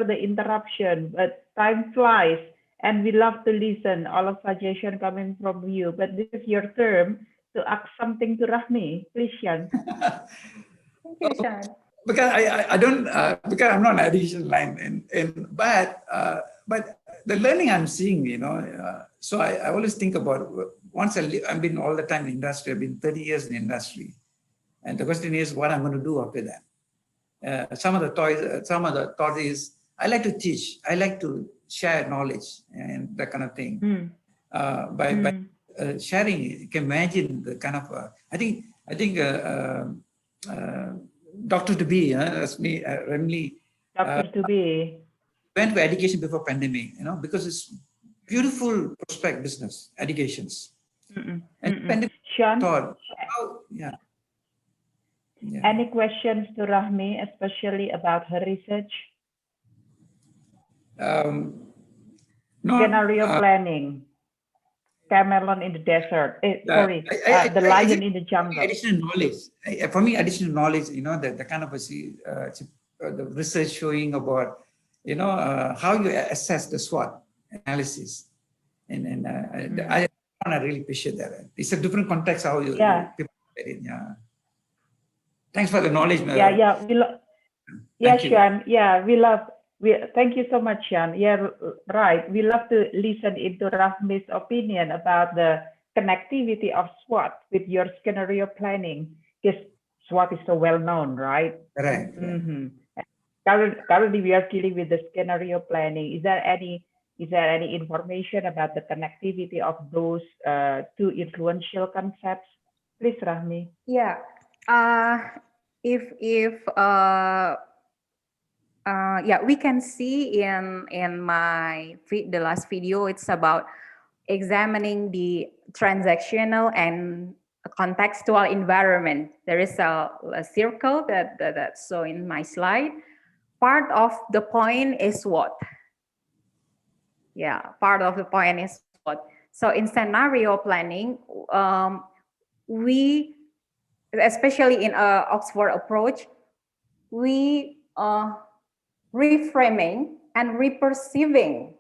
the interruption, but time flies, and we love to listen all of suggestion coming from you. But this is your term to ask something to Rahmi. Please, Sean. Thank you, Sean. Because I don't because I'm not an addition line, but the learning I'm seeing, so I always think about once I've been all the time in industry. I've been 30 years in the industry, and the question is what I'm going to do after that. Some of the thought is I like to teach. I like to share knowledge and that kind of thing. By sharing, you can imagine the kind of I think Dr. To be, that's me, Remley. Dr. To be went for education before pandemic, because it's beautiful prospect business, educations. And pandemic Sean, thought, any questions to Rahmi, especially about her research? No, Scenario planning. chameleon in the desert. Uh, Sorry, I the I lion think in the jungle. additional knowledge. For me, additional knowledge, the kind of the research showing about, how you assess the SWOT analysis. And I really appreciate that. It's a different context how Yeah, people look at it. Yeah. Thanks for the knowledge. yeah. Yeah, Thank you. Sean. Yeah, thank you so much, Sean. Yeah, right. We love to listen into Rahmi's opinion about the connectivity of SWOT with your scenario planning, because SWOT is so well known, right? Correct. Mm-hmm. Currently, we are dealing with the scenario planning. Is there any information about the connectivity of those two influential concepts? Please, Rahmi. Yeah. If yeah, we can see in the last video, it's about examining the transactional and contextual environment. There is a circle that's so in my slide. Part of the point is what? Yeah, part of the point is what? So in scenario planning, we, especially in Oxford approach, we reframing and reperceiving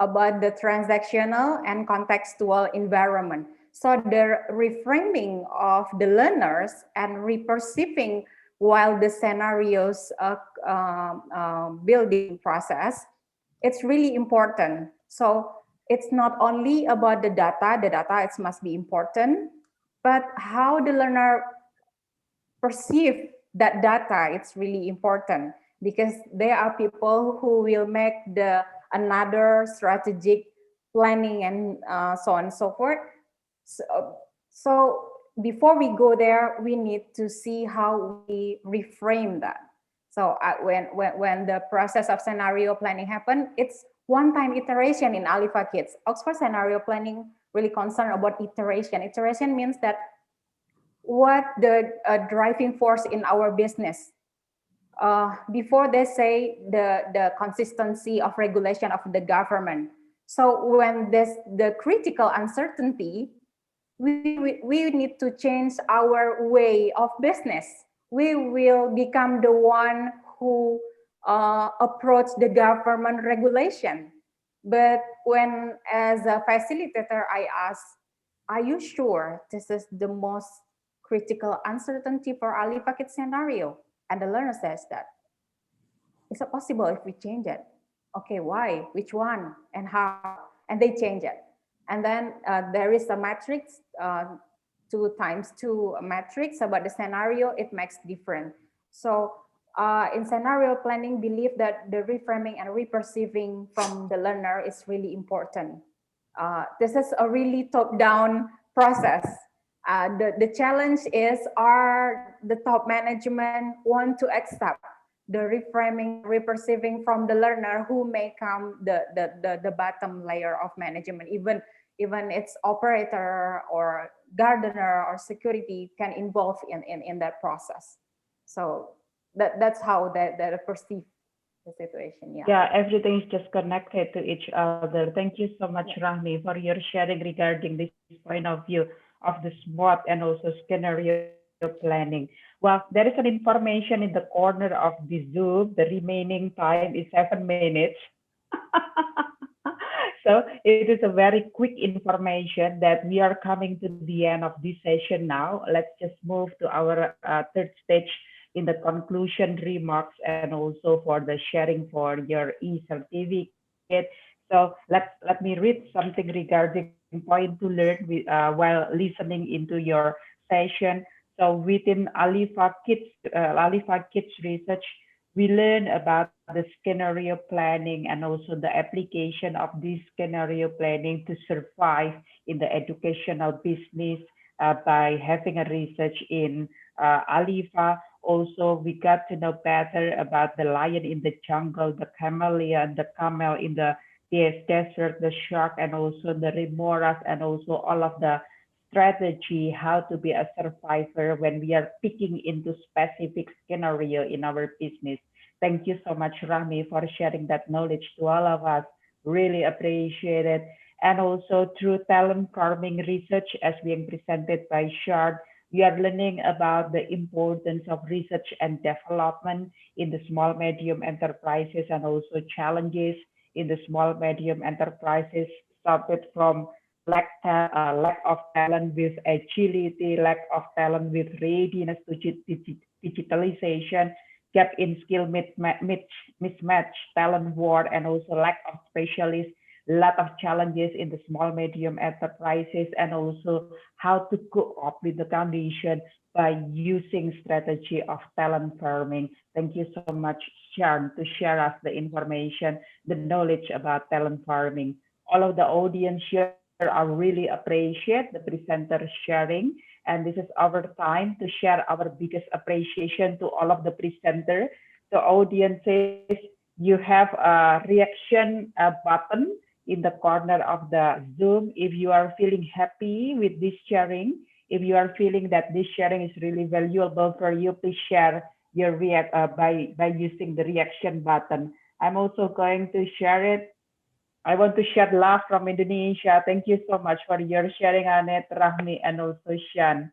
about the transactional and contextual environment. So the reframing of the learners and reperceiving while the scenarios building process, it's really important. So it's not only about the data it must be important, but how the learner perceive that data, it's really important, because there are people who will make the another strategic planning and so on and so forth. So before we go there, we need to see how we reframe that. So when the process of scenario planning happen, it's one-time iteration in Alifa Kids. Oxford scenario planning really concerned about iteration. Iteration means that what the driving force in our business. Before they say the consistency of regulation of the government. So when there's the critical uncertainty, we need to change our way of business. We will become the one who approach the government regulation. But when, as a facilitator, I ask, are you sure this is the most critical uncertainty for Ali Packet scenario? And the learner says that. Is it possible if we change it? Okay, why? Which one? And how? And they change it. And then there is a matrix, 2 × 2 matrix about the scenario, it makes different. So in scenario planning, believe that the reframing and reperceiving from the learner is really important. This is a really top-down process. The challenge is, are the top management want to accept the reframing, reperceiving from the learner, who may come the bottom layer of management, even its operator or gardener or security can involve in that process. So that's how that perceive the situation. Yeah, everything is just connected to each other. Thank you so much, Rahmi, for your sharing regarding this point of view of the SWOT and also scenario planning. Well, there is an information in the corner of the Zoom. The remaining time is 7 minutes. So it is a very quick information that we are coming to the end of this session now. Let's just move to our third stage in the conclusion remarks and also for the sharing for your e-certificate. So let me read something regarding point to learn while listening into your session. So within Alifa Kids research, we learn about the scenario planning and also the application of this scenario planning to survive in the educational business by having a research in Alifa. Also, we got to know better about the lion in the jungle, the chameleon, the camel in the desert, the shark, and also the remoras, and also all of the strategy how to be a survivor when we are picking into specific scenario in our business. Thank you so much, Rami, for sharing that knowledge to all of us. Really appreciate it. And also through talent farming research as being presented by Shard, we are learning about the importance of research and development in the small medium enterprises and also challenges in the small medium enterprises started from lack of talent with agility, lack of talent with readiness to digitalization, gap in skill mismatch, talent war, and also lack of specialists, lot of challenges in the small medium enterprises, and also how to cope up with the condition by using strategy of talent farming. Thank you so much, Sharon, to share us the information, the knowledge about talent farming. All of the audience here are really appreciate the presenter sharing, and this is our time to share our biggest appreciation to all of the presenter. The audiences, you have a reaction button in the corner of the Zoom. If you are feeling happy with this sharing, if you are feeling that this sharing is really valuable for you, please share your react by using the reaction button. I'm also going to share it. I want to share love from Indonesia. Thank you so much for your sharing, Anet, Rahmi, and also Shan.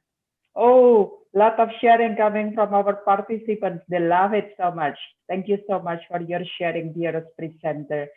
Oh, lot of sharing coming from our participants. They love it so much. Thank you so much for your sharing, dearest presenter.